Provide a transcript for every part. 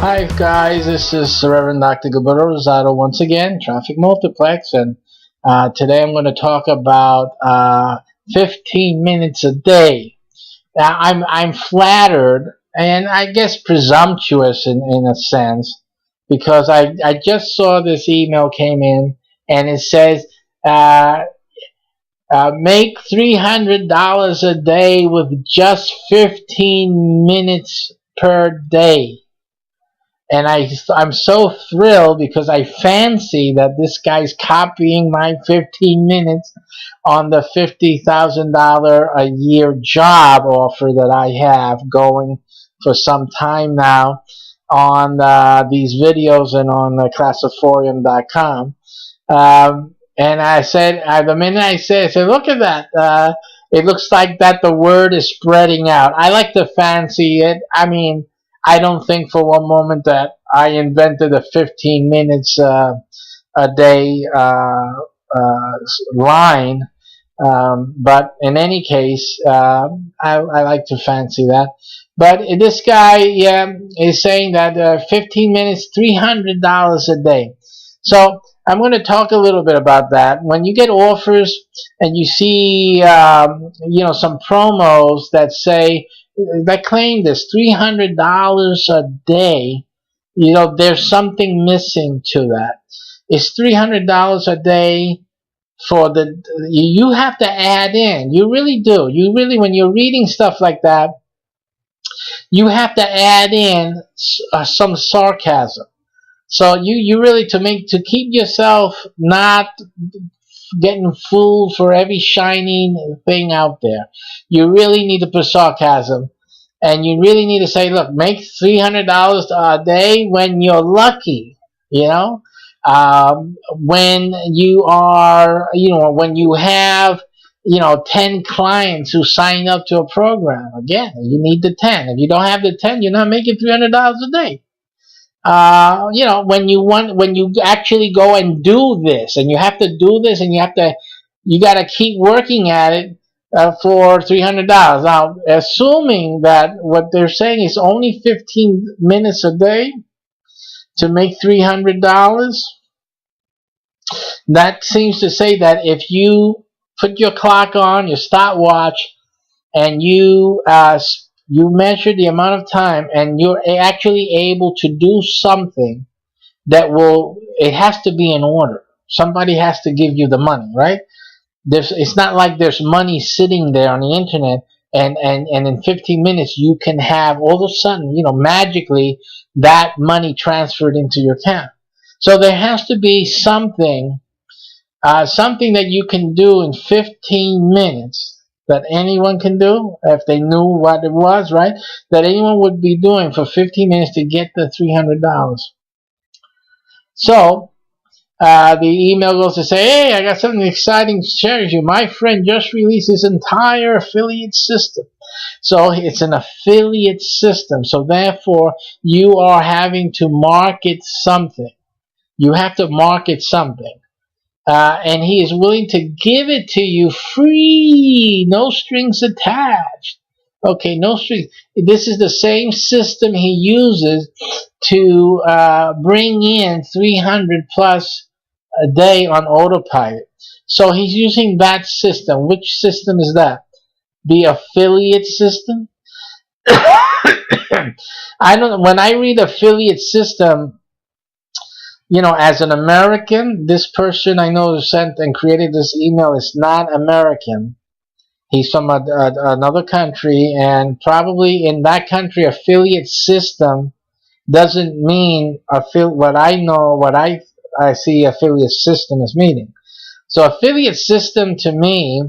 Hi guys, this is Reverend Dr. Gilberto Rosado once again, Traffic Multiplex, and today I'm going to talk about 15 minutes a day. Now, I'm flattered and I guess presumptuous in a sense because I just saw this email came in and it says uh, make $300 a day with just 15 minutes per day. And I'm so thrilled because I fancy that this guy's copying my 15 minutes on the $50,000 a year job offer that I have going for some time now on these videos and on classiforum.com. And I said, the minute I said, look at that. It looks like that the word is spreading out. I like to fancy it. I mean, I don't think for one moment that I invented a 15 minutes a day line. But in any case, I like to fancy that. But this guy is saying that 15 minutes, $300 a day. So I'm going to talk a little bit about that. When you get offers and you see, some promos that say, that claim this $300 a day, there's something missing to that. It's $300 a day for you have to add in. You really do. You really, when you're reading stuff like that, you have to add in some sarcasm. So you really, to keep yourself not getting fooled for every shining thing out there, you really need to put sarcasm. And you really need to say, look, make $300 a day when you're lucky, when you are, when you have, 10 clients who sign up to a program. Again, you need the 10. If you don't have the 10, you're not making $300 a day. When you actually go and do this, and you have to do this, and you got to keep working at it for $300. Now, assuming that what they're saying is only 15 minutes a day to make $300, that seems to say that if you put your clock on, your stopwatch, and you measure the amount of time, and you're actually able to do something it has to be in order. Somebody has to give you the money, right? It's not like there's money sitting there on the internet and in 15 minutes you can have all of a sudden, magically that money transferred into your account. So there has to be something that you can do in 15 minutes that anyone can do if they knew what it was, right? That anyone would be doing for 15 minutes to get the $300. So the email goes to say, hey, I got something exciting to share with you. My friend just released his entire affiliate system. So it's an affiliate system. So therefore, you are having to market something. You have to market something. And he is willing to give it to you free, no strings attached. Okay, no strings. This is the same system he uses to bring in 300 plus a day on autopilot. So he's using that system. Which system is that? The affiliate system? I don't know. When I read affiliate system, as an American, this person I know who sent and created this email is not American. He's from another country, and probably in that country, affiliate system doesn't mean what I see affiliate system as meaning. So affiliate system to me,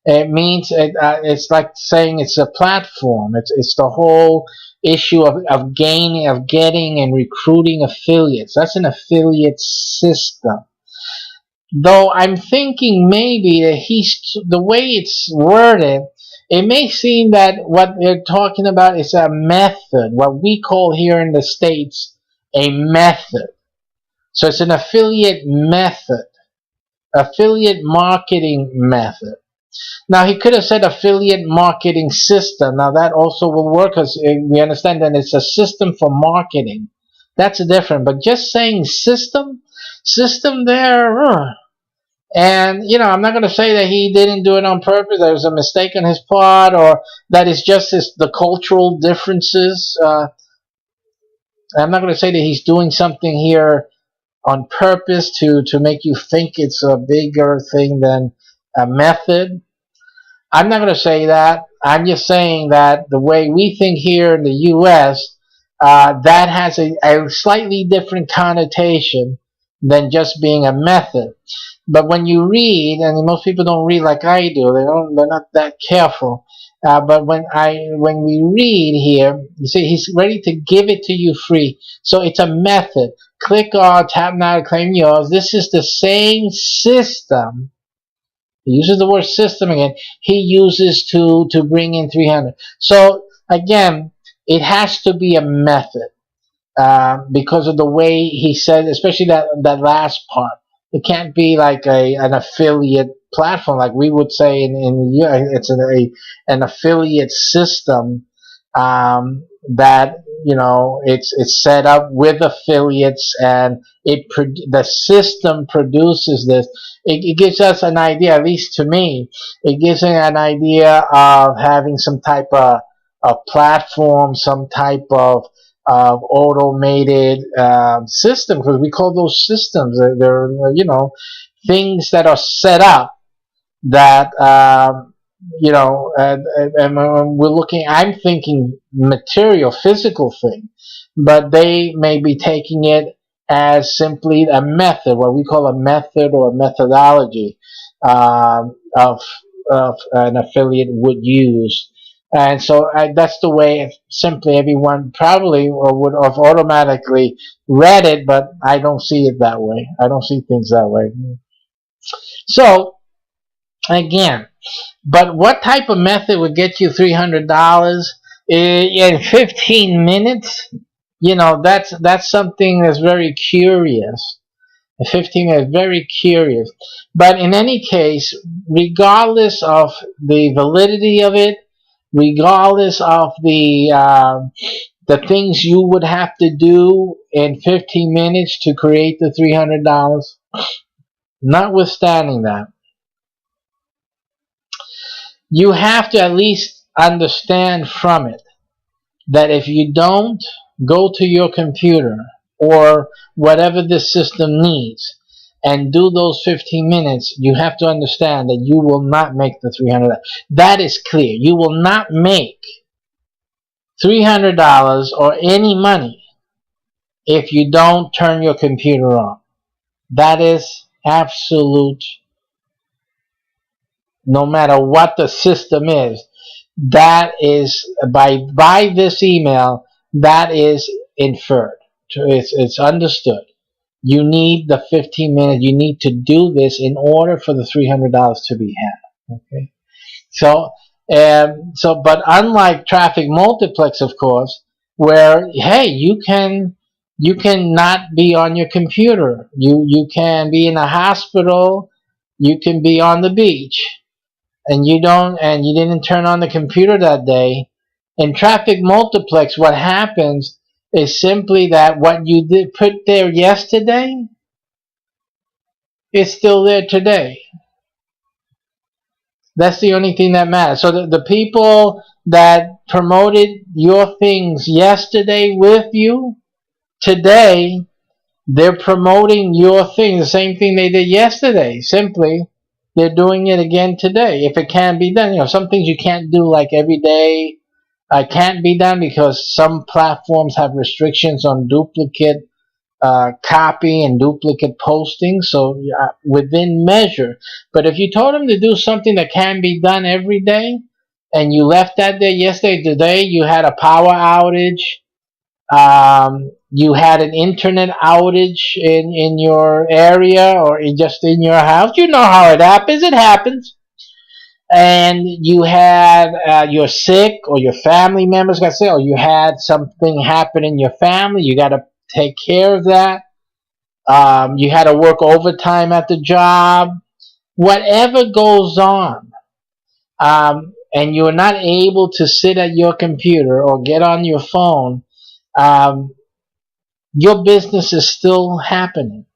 it means it's like saying it's a platform. It's the whole issue of getting and recruiting affiliates. That's an affiliate system. Though I'm thinking maybe that the way it's worded, it may seem that what they're talking about is a method, what we call here in the States a method. So it's an affiliate method, affiliate marketing method. Now, he could have said affiliate marketing system. Now, that also will work because we understand that it's a system for marketing. That's different. But just saying system there, and, I'm not going to say that he didn't do it on purpose. There was a mistake on his part, or that it's just the cultural differences. I'm not going to say that he's doing something here on purpose to make you think it's a bigger thing than a method. I'm not going to say that. I'm just saying that the way we think here in the U.S., that has a slightly different connotation than just being a method. But when you read, and most people don't read like I do, they're not that careful. But when we read here, you see, he's ready to give it to you free. So it's a method. Click on, tap now to claim yours. This is the same system. He uses the word system again. He uses to bring in 300. So again, it has to be a method because of the way he said, especially that last part. It can't be like an affiliate platform like we would say in the US. It's an affiliate system that it's set up with affiliates, and the system produces this. It gives us an idea, at least to me, it gives me an idea of having some type of platform, some type of automated system, because we call those systems. They're things that are set up that and we're looking. I'm thinking material, physical thing, but they may be taking it as simply a method, what we call a method or a methodology of an affiliate would use. And so that's the way simply everyone probably would have automatically read it, but I don't see it that way. I don't see things that way. So, again, but what type of method would get you $300 in 15 minutes? That's something that's very curious. 15 minutes, very curious. But in any case, regardless of the validity of it, regardless of the things you would have to do in 15 minutes to create the $300, notwithstanding that, you have to at least understand from it that if you don't go to your computer or whatever this system needs and do those 15 minutes, you have to understand that you will not make the $300. That is clear. You will not make $300 or any money if you don't turn your computer on. That is absolute. No matter what the system is, that is by this email, that is inferred. It's understood. You need the 15 minutes. You need to do this in order for the $300 to be had. Okay. But unlike Traffic Multiplex, of course, where hey, you can not be on your computer. You can be in a hospital. You can be on the beach, and you didn't turn on the computer that day. In Traffic Multiplex, what happens is simply that what you did put there yesterday is still there today. That's the only thing that matters. So the people that promoted your things yesterday with you, today, they're promoting your thing, the same thing they did yesterday. Simply, they're doing it again today. If it can be done, some things you can't do like every day. Can't be done because some platforms have restrictions on duplicate copy and duplicate posting, so within measure. But if you told them to do something that can be done every day, and you left that there yesterday, today you had a power outage, you had an internet outage in your area or just in your house, you know how it happens, and you had you're sick, or your family members got sick, or you had something happen in your family, you got to take care of that. You had to work overtime at the job. Whatever goes on, and you're not able to sit at your computer or get on your phone, um, your business is still happening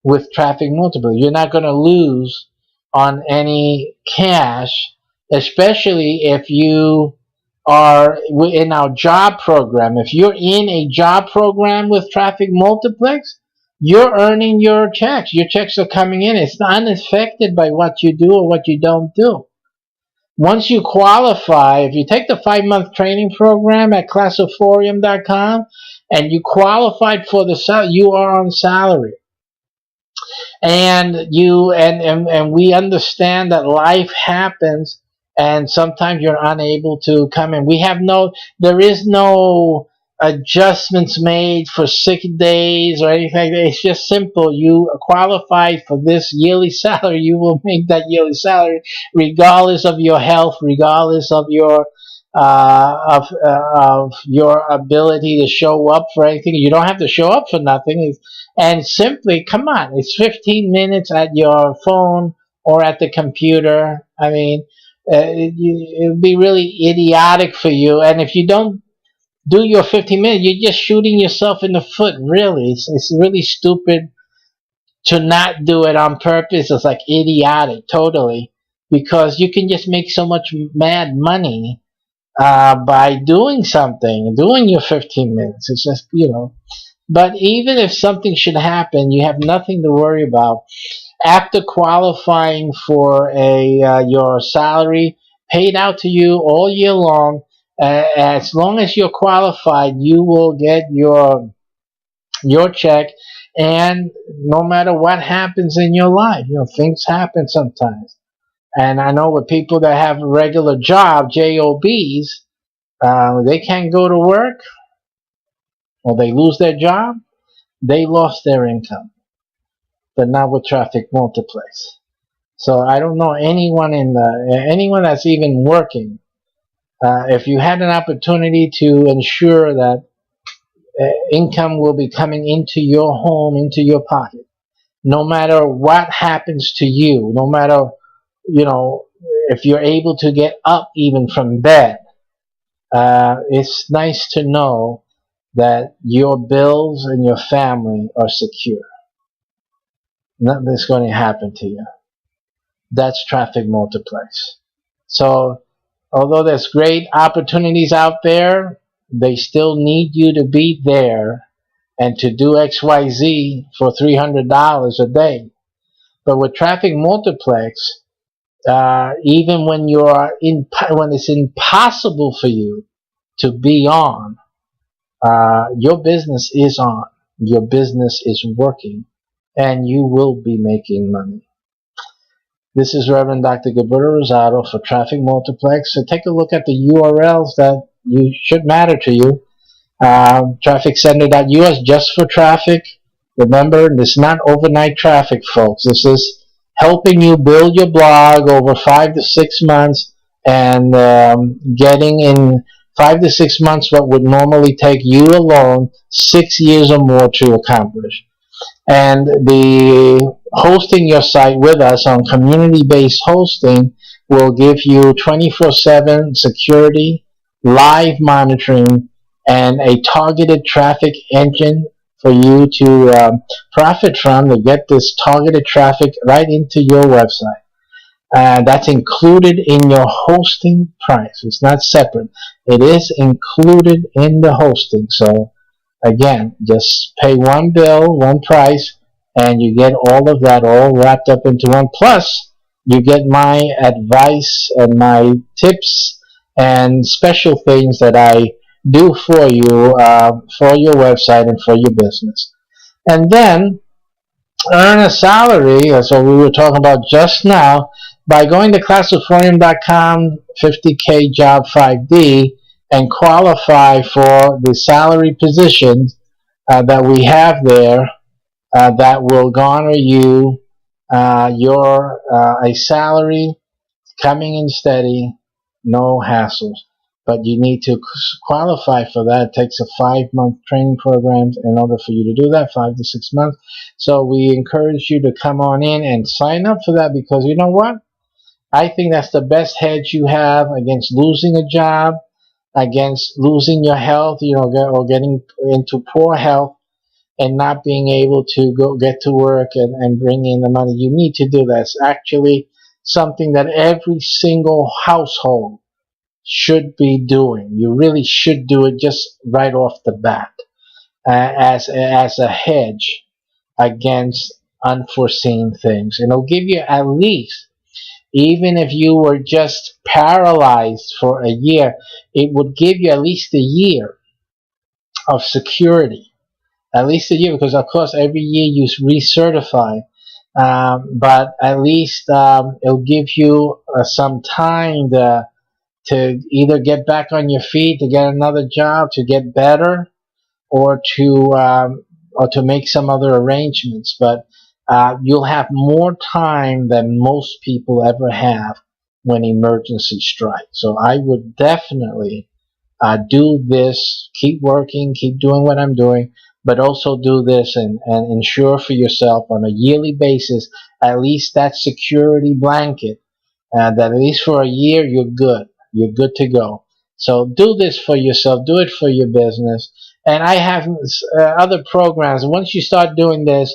with traffic multiplier. You're not going to lose on any cash, especially if you are in our job program. If you're in a job program with traffic multiplex, you're earning your checks. Your checks are coming in. It's not unaffected by what you do or what you don't do. Once you qualify, if you take the 5-month training program at classoforium.com and you qualified for the salary, you are on salary. And we understand that life happens and sometimes you're unable to come in. There is no adjustments made for sick days or anything like that. It's just simple. You qualify for this yearly salary, you will make that yearly salary regardless of your health, regardless of your ability to show up for anything. You don't have to show up for nothing. And simply, come on, it's 15 minutes at your phone or at the computer. I mean, it would be really idiotic for you. And if you don't do your 15 minutes, you're just shooting yourself in the foot, really. It's really stupid to not do it on purpose. It's like idiotic, totally. Because you can just make so much mad money by doing something, doing your 15 minutes. It's just, But even if something should happen, you have nothing to worry about. After qualifying for your salary paid out to you all year long, as long as you're qualified, you will get your check. And no matter what happens in your life, things happen sometimes. And I know with people that have a regular job, jobs, they can't go to work or they lose their job. They lost their income, but not with traffic multiplex. So I don't know anyone anyone that's even working. If you had an opportunity to ensure that income will be coming into your home, into your pocket, no matter what happens to you, no matter if you're able to get up even from bed, it's nice to know that your bills and your family are secure. Nothing's going to happen to you. That's traffic multiplex. So, although there's great opportunities out there, they still need you to be there and to do XYZ for $300 a day. But with traffic multiplex, even when when it's impossible for you to be on, your business is on. Your business is working, and you will be making money. This is Reverend Dr. Gilberto Rosado for Traffic Multiplex. So take a look at the URLs that should matter to you. TrafficCenter.us just for traffic. Remember, this is not overnight traffic, folks. This is helping you build your blog over 5 to 6 months and getting in 5 to 6 months what would normally take you alone 6 years or more to accomplish. And the hosting your site with us on community-based hosting will give you 24/7 security, live monitoring, and a targeted traffic engine for you to profit from, to get this targeted traffic right into your website. That's included in your hosting price. It's not separate. It is included in the hosting. So again, just pay one bill, one price, and you get all of that all wrapped up into one. Plus, you get my advice and my tips and special things that I do for you, for your website and for your business. And then earn a salary, that's what we were talking about just now, by going to classoforium.com 50K job 5D and qualify for the salary positions that we have there that will garner you a salary coming in steady, no hassles. But you need to qualify for that. It takes a 5-month training program in order for you to do that, 5 to 6 months. So we encourage you to come on in and sign up for that, because you know what? I think that's the best hedge you have against losing a job, against losing your health, or getting into poor health and not being able to go get to work and bring in the money you need to do. That's actually something that every single household should be doing. You really should do it just right off the bat, as a hedge against unforeseen things. And it'll give you at least, even if you were just paralyzed for a year, it would give you at least a year of security. At least a year, because of course every year you recertify. But at least it'll give you some time to either get back on your feet, to get another job, to get better, or to make some other arrangements. But you'll have more time than most people ever have when emergency strikes. So I would definitely do this, keep working, keep doing what I'm doing, but also do this and ensure for yourself on a yearly basis at least that security blanket, that at least for a year you're good. You're good to go. So do this for yourself. Do it for your business. And I have other programs. Once you start doing this,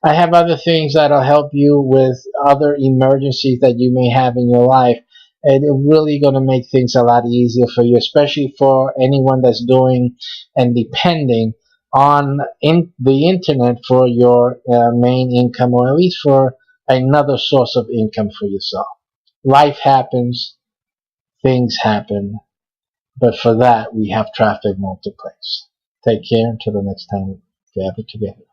I have other things that'll help you with other emergencies that you may have in your life. And it's really going to make things a lot easier for you, especially for anyone that's doing and depending on the internet for your main income, or at least for another source of income for yourself. Life happens, things happen, but for that we have traffic multiplex. Take care until the next time we gather together.